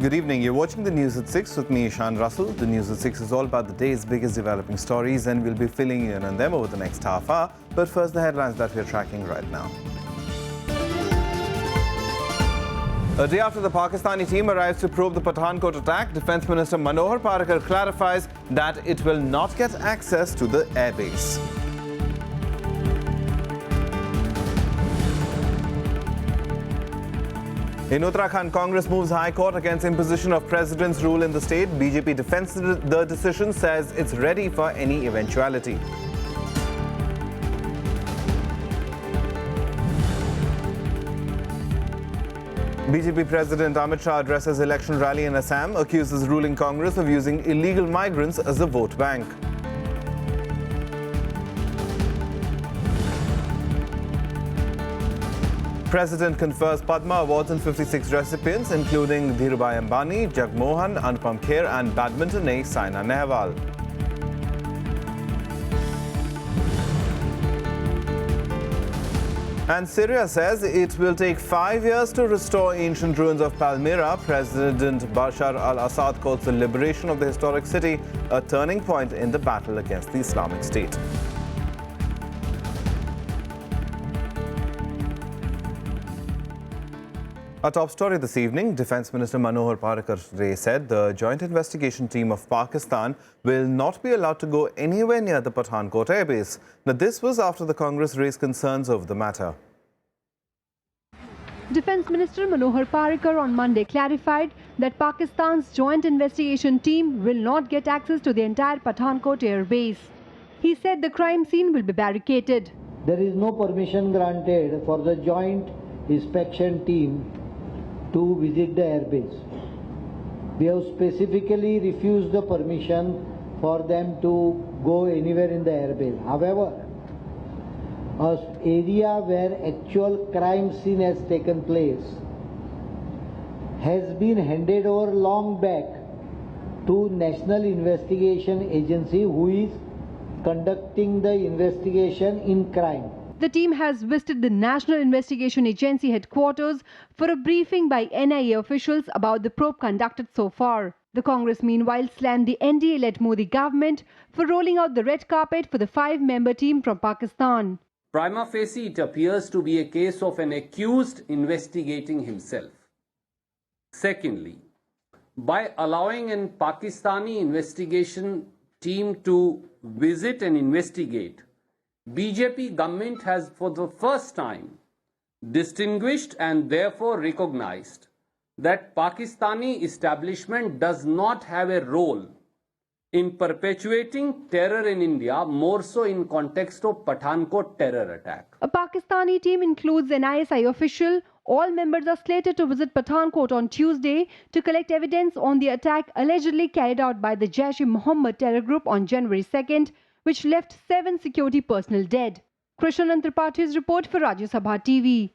Good evening. You're watching the News at 6 with me, Ishan Russell. The News at 6 is all about the day's biggest developing stories, and we'll be filling in on them over the next half hour. But first, the headlines that we're tracking right now. A day after the Pakistani team arrives to probe the Pathankot attack, Defence Minister Manohar Parrikar clarifies that it will not get access to the airbase. In Uttarakhand, Congress moves High Court against imposition of President's rule in the state. BJP defends the decision, says it's ready for any eventuality. BJP President Amit Shah addresses election rally in Assam, accuses ruling Congress of using illegal migrants as a vote bank. President confers Padma Awards on 56 recipients, including Dhirubhai Ambani, Jagmohan, Anupam Kher and badminton ace Saina Nehwal. And Syria says it will take 5 years to restore ancient ruins of Palmyra. President Bashar al-Assad calls the liberation of the historic city a turning point in the battle against the Islamic State. Our top story this evening, Defence Minister Manohar Parrikar today said the joint investigation team of Pakistan will not be allowed to go anywhere near the Pathankot airbase. Now, this was after the Congress raised concerns over the matter. Defence Minister Manohar Parrikar on Monday clarified that Pakistan's joint investigation team will not get access to the entire Pathankot airbase. He said the crime scene will be barricaded. There is no permission granted for the joint inspection team to visit the airbase. We have specifically refused the permission for them to go anywhere in the airbase. However, an area where actual crime scene has taken place has been handed over long back to National Investigation Agency, who is conducting the investigation in crime. The team has visited the National Investigation Agency headquarters for a briefing by NIA officials about the probe conducted so far. The Congress meanwhile slammed the NDA-led Modi government for rolling out the red carpet for the 5-member team from Pakistan. Prima facie, it appears to be a case of an accused investigating himself. Secondly, by allowing a Pakistani investigation team to visit and investigate, BJP government has for the first time distinguished and therefore recognized that Pakistani establishment does not have a role in perpetuating terror in India, more so in context of Pathankot terror attack. A Pakistani team includes an ISI official. All members are slated to visit Pathankot on Tuesday to collect evidence on the attack allegedly carried out by the Jaish-e-Mohammed terror group on January 2nd, which left 7 security personnel dead. Krishan Tripathi report for Rajya Sabha TV.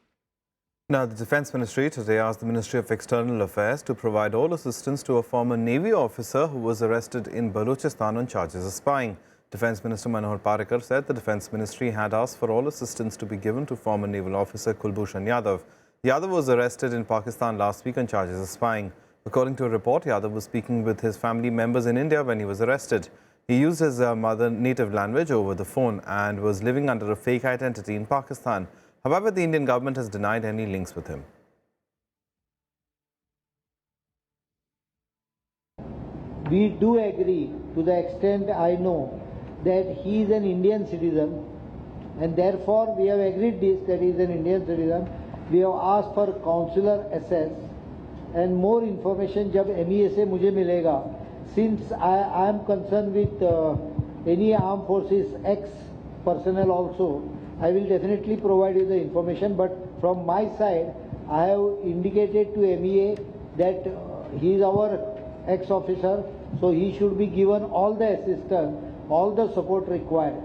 Now, the Defence Ministry today asked the Ministry of External Affairs to provide all assistance to a former Navy officer who was arrested in Balochistan on charges of spying. Defence Minister Manohar Parrikar said the Defence Ministry had asked for all assistance to be given to former naval officer Kulbhushan Yadav. Yadav was arrested in Pakistan last week on charges of spying. According to a report, Yadav was speaking with his family members in India when he was arrested. He used his mother native language over the phone and was living under a fake identity in Pakistan. However, the Indian government has denied any links with him. We do agree, to the extent I know, that he is an Indian citizen, and therefore we have agreed this, that he is an Indian citizen. We have asked for consular access and more information जब MEA से मुझे मिलेगा. Since I am concerned with any armed forces ex-personnel also, I will definitely provide you the information. But from my side, I have indicated to MEA that he is our ex-officer, so he should be given all the assistance, all the support required.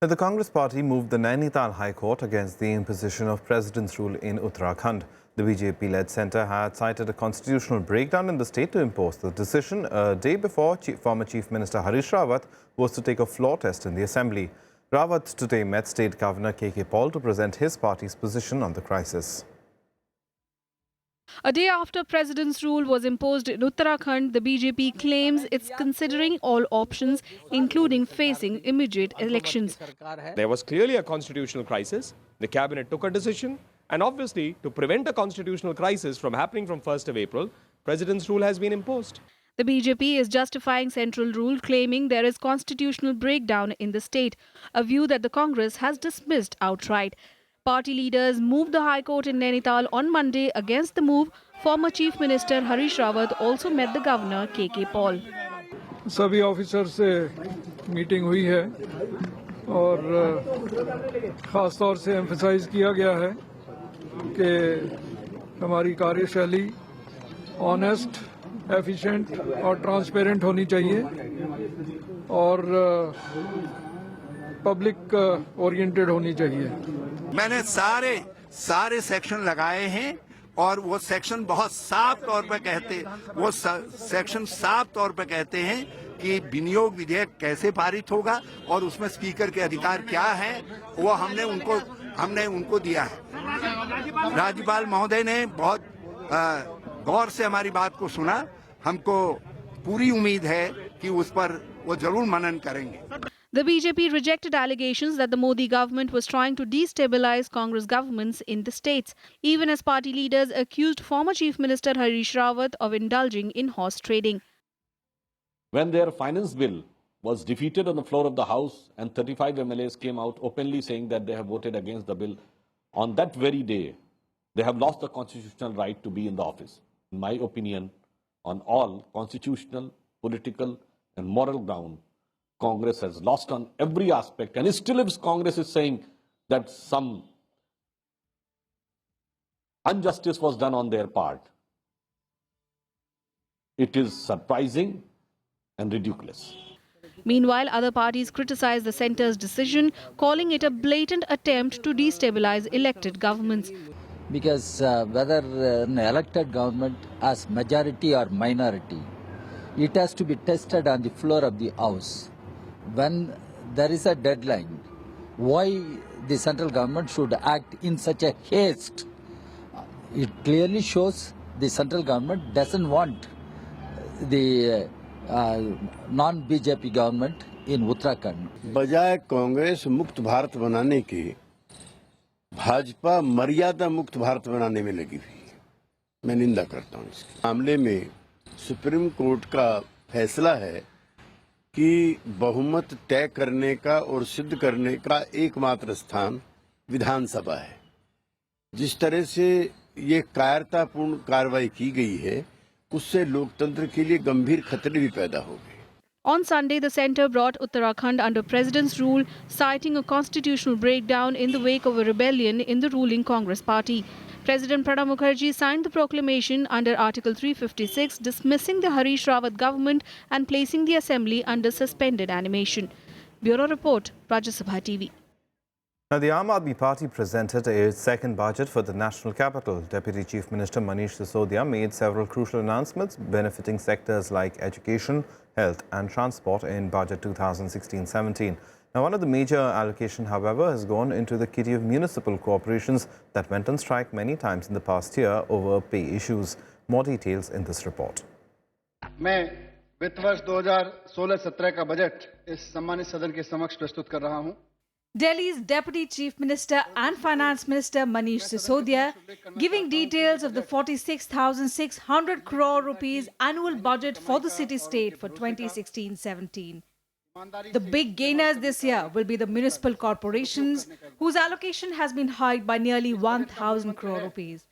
The Congress party moved the Nainital High Court against the imposition of President's rule in Uttarakhand. The BJP-led centre had cited a constitutional breakdown in the state to impose the decision a day before former Chief Minister Harish Rawat was to take a floor test in the Assembly. Rawat today met State Governor K.K. Paul to present his party's position on the crisis. A day after President's rule was imposed in Uttarakhand, the BJP claims it's considering all options, including facing immediate elections. There was clearly a constitutional crisis. The cabinet took a decision, and obviously, to prevent a constitutional crisis from happening from 1st of April, President's rule has been imposed. The BJP is justifying central rule, claiming there is constitutional breakdown in the state, a view that the Congress has dismissed outright. Party leaders moved the High Court in Nainital on Monday. Against the move, former Chief Minister Harish Rawat also met the Governor KK Paul. सभी officer से meeting हुई है और ख़ास तौर से emphasise किया गया है कि हमारी कार्यशैली ऑनेस्ट, एफिशिएंट और ट्रांसपेरेंट होनी चाहिए और पब्लिक ओरिएंटेड होनी चाहिए। मैंने सारे सेक्शन लगाए हैं और वो सेक्शन बहुत साफ तौर पर कहते हैं कि विनियोग विधेयक कैसे पारित होगा और उसमें स्पीकर के अधिकार क्या हैं, वो हमने उनको दिया है। राज्यपाल महोदय ने बहुत गौर से हमारी बात को सुना। हमको पूरी उम्मीद है कि उस पर वो जरूर मनन करेंगे। The BJP rejected allegations that the Modi government was trying to destabilize Congress governments in the states, even as party leaders accused former Chief Minister Harish Rawat of indulging in horse trading. When their finance bill was defeated on the floor of the House and 35 MLAs came out openly saying that they have voted against the bill, on that very day, they have lost the constitutional right to be in the office. In my opinion, on all constitutional, political and moral ground, Congress has lost on every aspect, and still if Congress is saying that some injustice was done on their part, it is surprising and ridiculous. Meanwhile, other parties criticize the centre's decision, calling it a blatant attempt to destabilize elected governments. Because whether an elected government has majority or minority, it has to be tested on the floor of the House. When there is a deadline, why the central government should act in such a haste? It clearly shows the central government doesn't want the non-BJP government in Uttarakhand. बजाय कांग्रेस मुक्त भारत बनाने के, भाजपा मर्यादा मुक्त भारत बनाने में लगी हुई है। मैं निंदा करता हूँ इसके मामले में। सुप्रीम कोर्ट का फैसला है कि बहुमत तय करने का और सिद्ध करने का एकमात्र स्थान विधानसभा है। जिस तरह से ये कायरतापूर्ण कार्रवाई की गई है, उससे लोकतंत्र के लिए गंभीर खतरे भी पैदा हो गए। On Sunday, the centre brought Uttarakhand under President's rule, citing a constitutional breakdown in the wake of a rebellion in the ruling Congress party. President Pranab Mukherjee signed the proclamation under Article 356, dismissing the Harish Rawat government and placing the assembly under suspended animation. Bureau Report, Rajya Sabha TV. Now, the Aam Aadmi Party presented its second budget for the national capital. Deputy Chief Minister Manish Sisodia made several crucial announcements benefiting sectors like education, health and transport in Budget 2016-17. Now, one of the major allocation, however, has gone into the kitty of municipal corporations that went on strike many times in the past year over pay issues. More details in this report. मैं वित्त वर्ष 2016-17 का budget इस सम्मानित सदन के समक्ष प्रस्तुत कर रहा हूं। Delhi's Deputy Chief Minister and Finance Minister Manish Sisodia giving details of the 46,600 crore rupees annual budget for the city-state for 2016-17. The big gainers this year will be the municipal corporations, whose allocation has been hiked by nearly 1,000 crore rupees.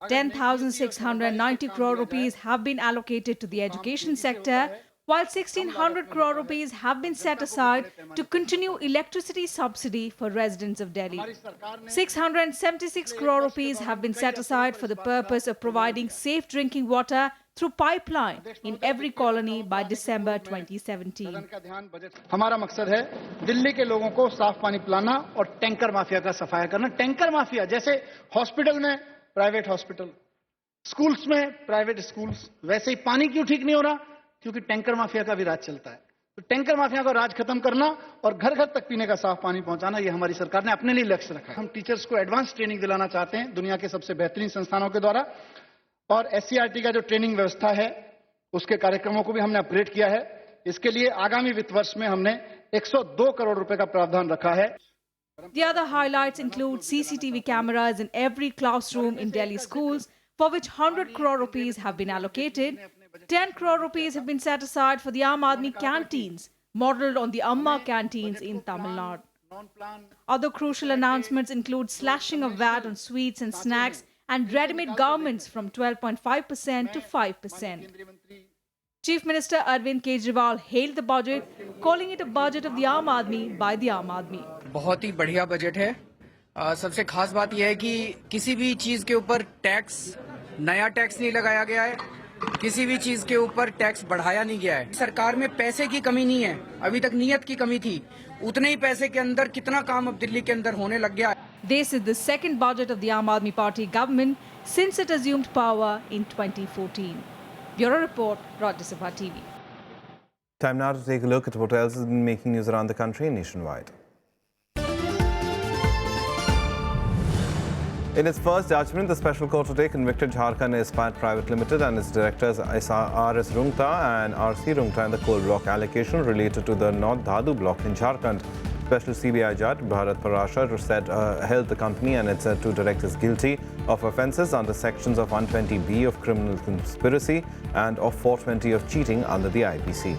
10,690 crore rupees have been allocated to the education sector, while 1,600 crore rupees have been set aside to continue electricity subsidy for residents of Delhi. 676 crore rupees have been set aside for the purpose of providing safe drinking water through pipeline in every colony by December 2017. हमारा मकसद है दिल्ली के लोगों को साफ पानी पिलाना और टैंकर माफिया का सफाया करना। टैंकर माफिया जैसे हॉस्पिटल में प्राइवेट हॉस्पिटल, स्कूल्स में प्राइवेट स्कूल्स, वैसे ही पानी क्यों ठीक नहीं हो रहा? क्योंकि टैंकर माफिया का भी राज चलता है। तो टैंकर माफिया का राज खत्म करना और घर घर तक पीने का साफ पानी पहुंचाना, ये हमारी सरकार ने अपने लिए लक्ष्य रखा है। हम टीचर्स को एडवांस ट्रेनिंग दिलाना चाहते हैं दुनिया के सबसे बेहतरीन संस्थानों के द्वारा। और SCRT का जो ट्रेनिंग व्यवस्था है उसके कार्यक्रमों को भी हमने अपग्रेड किया है। इसके लिए आगामी वित्त वर्ष में हमने 102 करोड़ रुपए का प्रावधान रखा है। The other highlights include CCTV cameras in every classroom in Delhi schools, for which 100 crore rupees have been allocated. 10 crore rupees have been set aside for the Aam Aadmi canteens, modelled on the Amma canteens in Tamil Nadu. Other crucial announcements include slashing of VAT on sweets and snacks and ready-made garments from 12.5% to 5%. Chief Minister Arvind Kejriwal hailed the budget, calling it a budget of the Aam Aadmi by the Aam Aadmi. बहुत ही बढ़िया budget है। सबसे खास बात यह है कि किसी भी चीज के ऊपर टैक्स, नया टैक्स नहीं लगाया गया है, किसी भी चीज के ऊपर टैक्स बढ़ाया नहीं गया है। सरकार में पैसे की कमी नहीं है, अभी तक नीयत की कमी थी। उतने ही पैसे के अंदर कितना काम अब दिल्ली के अंदर होने लग गया है। This is the second budget of the Aam Aadmi Party government since it assumed power in 2014. Bureau Report, Rajya Sabha TV. Time now to take a look at what else has been making news around the country and nationwide. In its first judgment, the Special Court today convicted Jharkhand Ispat Private Limited and its directors RS Rungta and RC Rungta in the coal block allocation related to the North Dhadu block in Jharkhand. Special CBI judge Bharat Parashar said held the company and its two directors guilty of offences under sections of 120B of criminal conspiracy and of 420 of cheating under the IPC.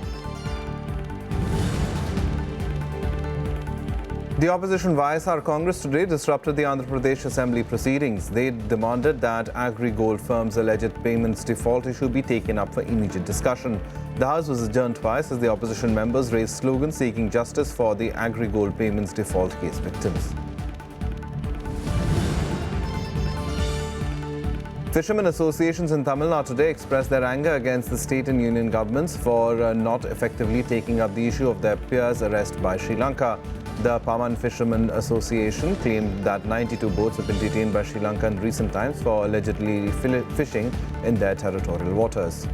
The opposition YSR Congress today disrupted the Andhra Pradesh Assembly proceedings. They demanded that agri-gold firms' alleged payments default issue be taken up for immediate discussion. The House was adjourned twice as the opposition members raised slogans seeking justice for the agri-gold payments default case victims. Fishermen associations in Tamil Nadu today expressed their anger against the state and union governments for not effectively taking up the issue of their peers' arrest by Sri Lanka. The Paman Fishermen Association claimed that 92 boats have been detained by Sri Lanka in recent times for allegedly fishing in their territorial waters.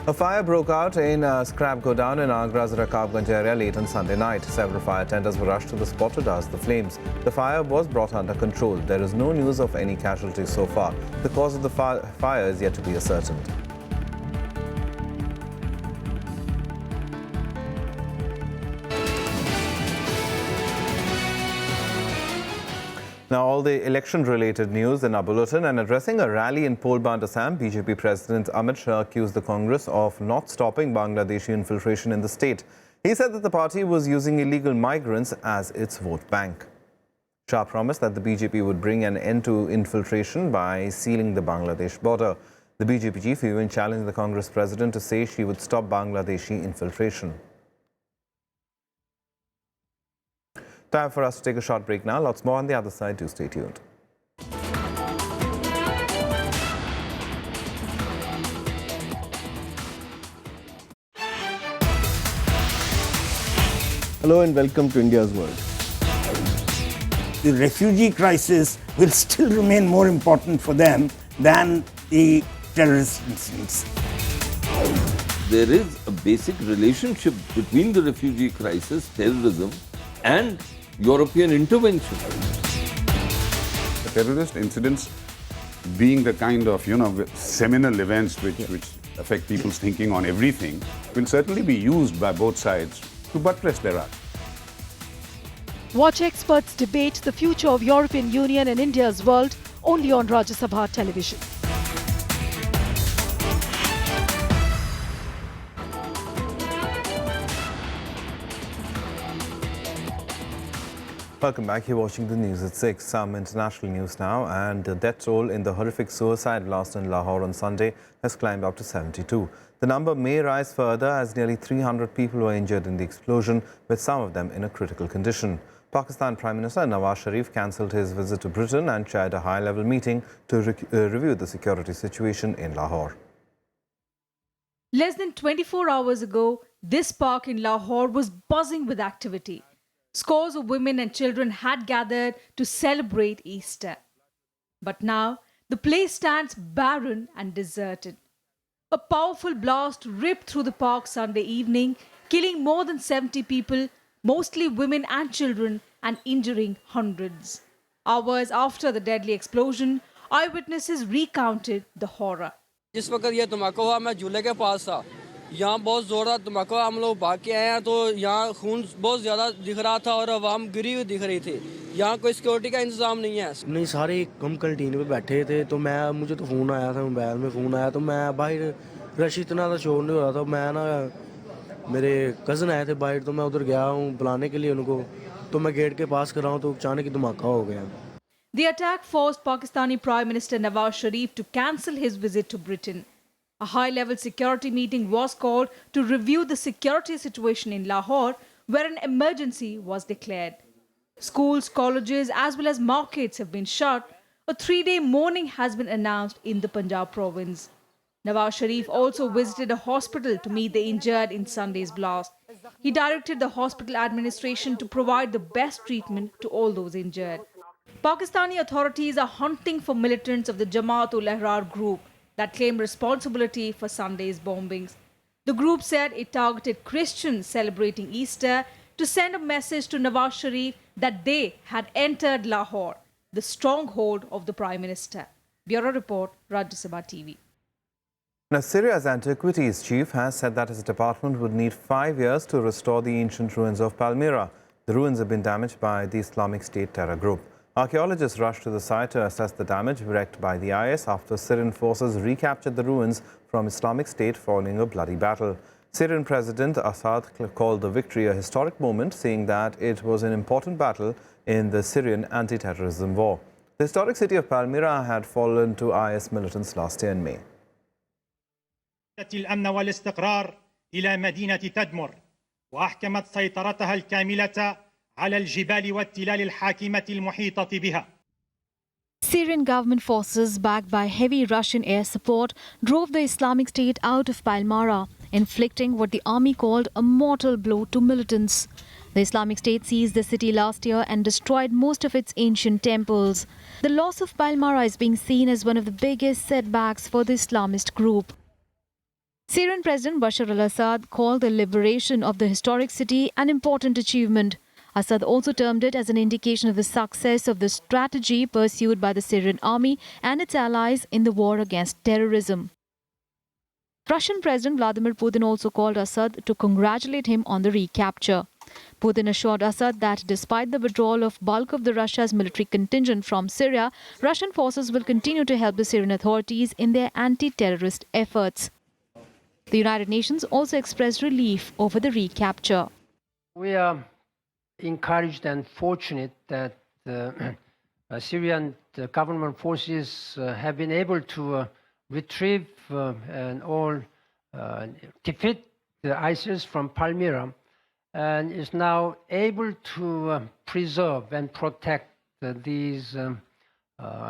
A fire broke out in a scrap godown in Agra's Rakabganj area late on Sunday night. Several fire tenders were rushed to the spot to douse the flames. The fire was brought under control. There is no news of any casualties so far. The cause of the fire is yet to be ascertained. Now, all the election-related news in our bulletin. And addressing a rally in Polband, Assam, BJP President Amit Shah accused the Congress of not stopping Bangladeshi infiltration in the state. He said that the party was using illegal migrants as its vote bank. Shah promised that the BJP would bring an end to infiltration by sealing the Bangladesh border. The BJP chief even challenged the Congress president to say she would stop Bangladeshi infiltration. Time for us to take a short break now. Lots more on the other side. Do stay tuned. Hello and welcome to India's World. The refugee crisis will still remain more important for them than the terrorist incidents. There is a basic relationship between the refugee crisis, terrorism, and European intervention. The terrorist incidents being the kind of, seminal events which affect people's thinking on everything will certainly be used by both sides to buttress their argument. Watch experts debate the future of European Union and India's world only on Rajya Sabha television. Welcome back. You're watching the news at 6. Some international news now. And the death toll in the horrific suicide blast in Lahore on Sunday has climbed up to 72. The number may rise further as nearly 300 people were injured in the explosion, with some of them in a critical condition. Pakistan Prime Minister Nawaz Sharif cancelled his visit to Britain and chaired a high-level meeting to review the security situation in Lahore. Less than 24 hours ago, this park in Lahore was buzzing with activity. Scores of women and children had gathered to celebrate Easter. But now, the place stands barren and deserted. A powerful blast ripped through the park Sunday evening, killing more than 70 people, mostly women and children, and injuring hundreds. Hours after the deadly explosion, eyewitnesses recounted the horror. जिस वक्त ये धमाका हुआ मैं झूले के पास था यहाँ बहुत जोरदार धमाका हुआ हम लोग भाग के आए हैं तो यहाँ खून बहुत ज़्यादा दिख रहा था और आवाम गिरी हुई दिख रही थी यहाँ कोई सिक्योरिटी का इंतजाम नहीं है नहीं सारे हम कैंटीन पे बैठे थे तो मुझे तो फ़ोन आया था मोबाइल में फ़ोन आया तो मैं बाहर रश इतना था शोर नहीं हो रहा था मैं ना मेरे कज़न आए थे बाहर तो मैं उधर गया हूँ बुलाने के लिए उनको तो मैं गेट के पास कर रहा हूँ तो अचानक ही धमाका हो गया. The attack forced Pakistani Prime Minister Nawaz Sharif to cancel his visit to Britain. A high-level security meeting was called to review the security situation in Lahore, where an emergency was declared. Schools, colleges, as well as markets have been shut. A 3-day mourning has been announced in the Punjab province. Nawaz Sharif also visited a hospital to meet the injured in Sunday's blast. He directed the hospital administration to provide the best treatment to all those injured. Pakistani authorities are hunting for militants of the Jamaat-ul-Ahrar group that claim responsibility for Sunday's bombings. The group said it targeted Christians celebrating Easter to send a message to Nawaz Sharif that they had entered Lahore, the stronghold of the Prime Minister. Bureau Report, Rajya Sabha TV. Now, Syria's antiquities chief has said that his department would need 5 years to restore the ancient ruins of Palmyra. The ruins have been damaged by the Islamic State terror group. Archaeologists rushed to the site to assess the damage wreaked by the IS after Syrian forces recaptured the ruins from Islamic State following a bloody battle. Syrian President Assad called the victory a historic moment, saying that it was an important battle in the Syrian anti-terrorism war. The historic city of Palmyra had fallen to IS militants last year in May. الأمن والاستقرار إلى مدينة تدمر وأحكمت سيطرتها الكاملة على الجبال والتلال الحاكمة المحيطة بها. Syrian government forces, backed by heavy Russian air support, drove the Islamic State out of Palmyra, inflicting what the army called a mortal blow to militants. The Islamic State seized the city last year and destroyed most of its ancient temples. The loss of Palmyra is being seen as one of the biggest setbacks for the Islamist group. Syrian President Bashar al-Assad called the liberation of the historic city an important achievement. Assad also termed it as an indication of the success of the strategy pursued by the Syrian army and its allies in the war against terrorism. Russian President Vladimir Putin also called Assad to congratulate him on the recapture. Putin assured Assad that despite the withdrawal of bulk of Russia's military contingent from Syria, Russian forces will continue to help the Syrian authorities in their anti-terrorist efforts. The United Nations also expressed relief over the recapture. We are encouraged and fortunate that Syrian government forces have been able to retrieve and defeat the ISIS from Palmyra and is now able to preserve and protect these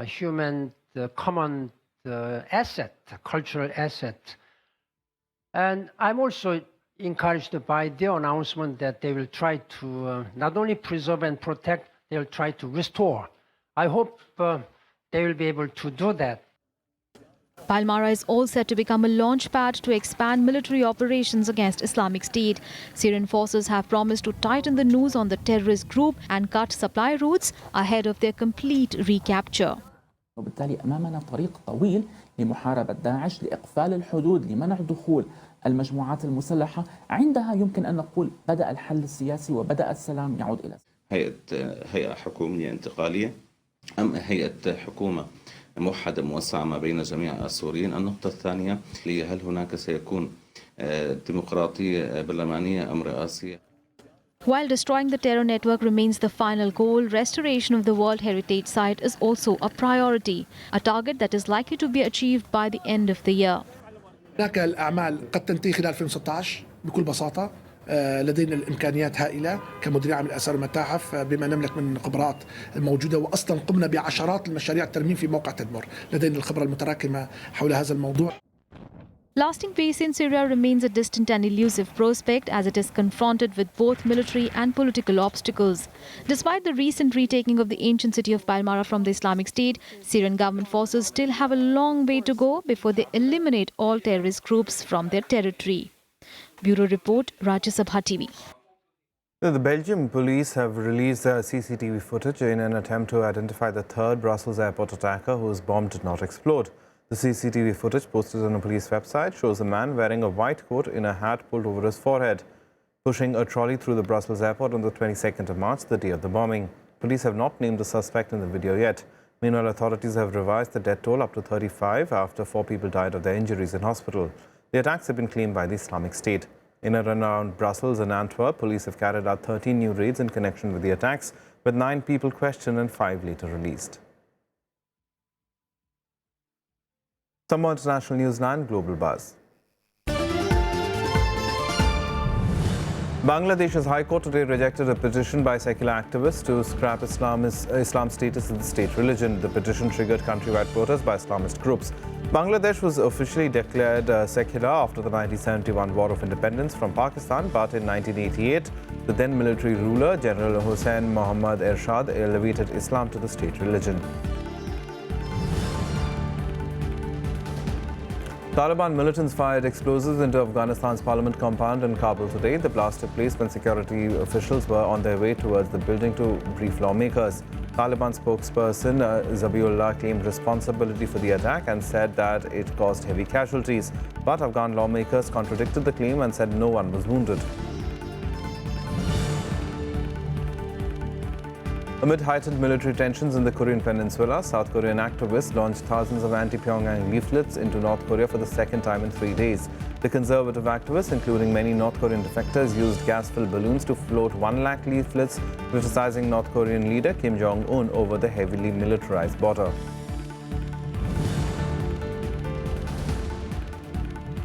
human common asset, cultural asset. And I'm also encouraged by their announcement that they will try to not only preserve and protect, they will try to restore. I hope they will be able to do that. Palmyra is all set to become a launch pad to expand military operations against Islamic State. Syrian forces have promised to tighten the noose on the terrorist group and cut supply routes ahead of their complete recapture. وبالتالي أمامنا طريق طويل لمحاربة داعش لإقفال الحدود لمنع دخول المجموعات المسلحة. عندها يمكن أن نقول بدأ الحل السياسي وبدأ السلام يعود إلى هيئة حكومية انتقالية أم هيئة حكومة موحدة موسعة ما بين جميع السوريين. النقطة الثانية هل هناك سيكون ديمقراطية برلمانية أم رئاسية. While destroying the terror network remains the final goal, restoration of the World Heritage Site is also a priority, a target that is likely to be achieved by the end of the year. هناك الأعمال قد تنتهي خلال 2016 بكل بساطة. لدينا الإمكانيات هائلة كمدير عام الآثار والمتاحف بما نملك من خبرات الموجودة وأصلا قمنا بعشرات المشاريع الترميم في موقع تدمر. لدينا الخبرة المتراكمة حول هذا الموضوع. Lasting peace in Syria remains a distant and elusive prospect as it is confronted with both military and political obstacles. Despite the recent retaking of the ancient city of Palmyra from the Islamic State, Syrian government forces still have a long way to go before they eliminate all terrorist groups from their territory. Bureau Report, Rajya Sabha TV. The Belgium police have released CCTV footage in an attempt to identify the third Brussels airport attacker whose bomb did not explode. The CCTV footage posted on a police website shows a man wearing a white coat in a hat pulled over his forehead, pushing a trolley through the Brussels airport on the 22nd of March, the day of the bombing. Police have not named the suspect in the video yet. Meanwhile, authorities have revised the death toll up to 35 after 4 people died of their injuries in hospital. The attacks have been claimed by the Islamic State. In and around Brussels and Antwerp, police have carried out 13 new raids in connection with the attacks, with 9 people questioned and 5 later released. Some more international news now and global buzz. Bangladesh's High Court today rejected a petition by secular activists to scrap Islam's status as the state religion. The petition triggered countrywide protests by Islamist groups. Bangladesh was officially declared secular after the 1971 War of Independence from Pakistan, but in 1988, the then military ruler, General Hussain Muhammad Ershad, elevated Islam to the state religion. Taliban militants fired explosives into Afghanistan's parliament compound in Kabul today. The blast took place when security officials were on their way towards the building to brief lawmakers. Taliban spokesperson Zabiullah claimed responsibility for the attack and said that it caused heavy casualties. But Afghan lawmakers contradicted the claim and said no one was wounded. Amid heightened military tensions in the Korean peninsula, South Korean activists launched thousands of anti-Pyongyang leaflets into North Korea for the second time in 3 days. The conservative activists, including many North Korean defectors, used gas-filled balloons to float 1 lakh leaflets criticizing North Korean leader Kim Jong-un over the heavily militarized border.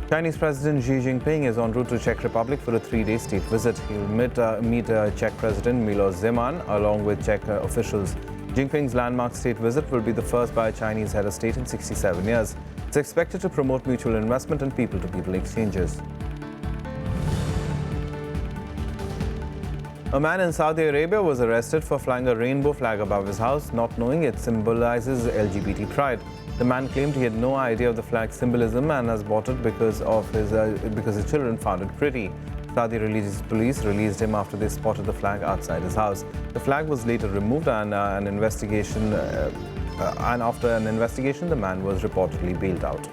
Chinese President Xi Jinping is en route to Czech Republic for a 3-day state visit. He will meet Czech President Miloš Zeman along with Czech officials. Jinping's landmark state visit will be the first by a Chinese head of state in 67 years. It's expected to promote mutual investment and people-to-people exchanges. A man in Saudi Arabia was arrested for flying a rainbow flag above his house, not knowing it symbolizes LGBT pride. The man claimed he had no idea of the flag's symbolism and has bought it because his children found it pretty. Saudi religious police released him after they spotted the flag outside his house. The flag was later removed and after an investigation, the man was reportedly bailed out.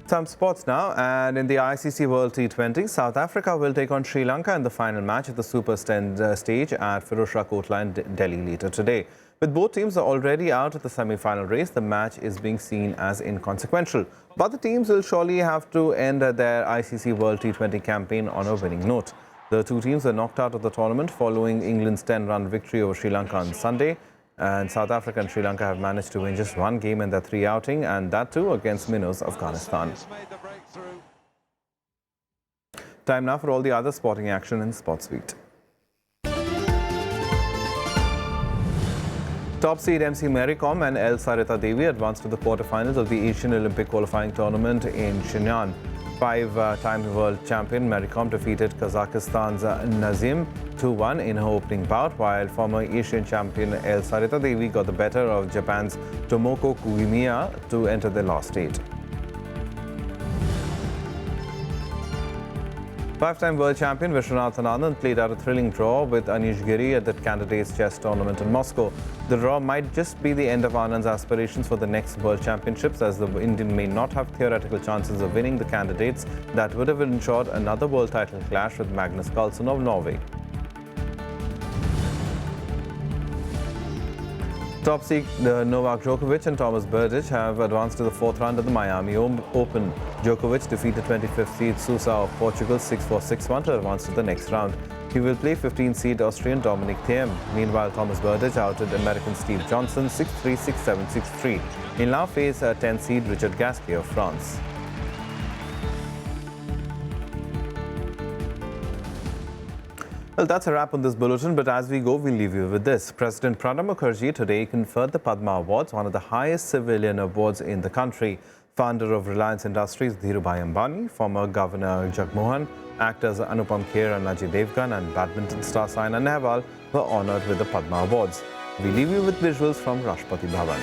Some sports now, and in the ICC World T20, South Africa will take on Sri Lanka in the final match of the Super 10 stage at Firozshah Kotla in Delhi later today. With both teams already out at the semi-final race, the match is being seen as inconsequential. But the teams will surely have to end their ICC World T20 campaign on a winning note. The two teams were knocked out of the tournament following England's 10-run victory over Sri Lanka on Sunday. And South Africa and Sri Lanka have managed to win just 1 game in their 3 outing, and that too against Minnows, Afghanistan. Time now for all the other sporting action in Sportsbeat. Top seed MC Mary Kom and L. Sarita Devi advanced to the quarterfinals of the Asian Olympic qualifying tournament in Shenyang. 5-time world champion Mary Kom defeated Kazakhstan's Nazim 2-1 in her opening bout, while former Asian champion L. Sarita Devi got the better of Japan's Tomoko Kugimiya to enter the last 8. 5-time world champion Vishwanath Anand played out a thrilling draw with Anish Giri at the Candidates Chess Tournament in Moscow. The draw might just be the end of Anand's aspirations for the next World Championships, as the Indian may not have theoretical chances of winning the Candidates that would have ensured another world title clash with Magnus Carlsen of Norway. Top seed Novak Djokovic and Thomas Berdych have advanced to the 4th round of the Miami Open. Djokovic defeated 25th seed Sousa of Portugal 6-4, 6-1 to advance to the next round. He will play 15th seed Austrian Dominic Thiem. Meanwhile, Thomas Berdych outed American Steve Johnson 6-3, 6-7, 6-3. He'll now face 10th seed Richard Gasquet of France. Well, that's a wrap on this bulletin, but as we go, we'll leave you with this. President Pranab Mukherjee today conferred the Padma Awards, one of the highest civilian awards in the country. Founder of Reliance Industries, Dhirubhai Ambani, former Governor Jagmohan, actors Anupam Kher and Ajay Devgan, and badminton star Saina Nehwal were honoured with the Padma Awards. We leave you with visuals from Rashtrapati Bhavan.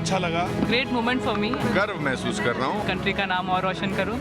अच्छा लगा. Great moment for me. गर्व महसूस कर रहा हूँ. Country का नाम और रोशन करूं.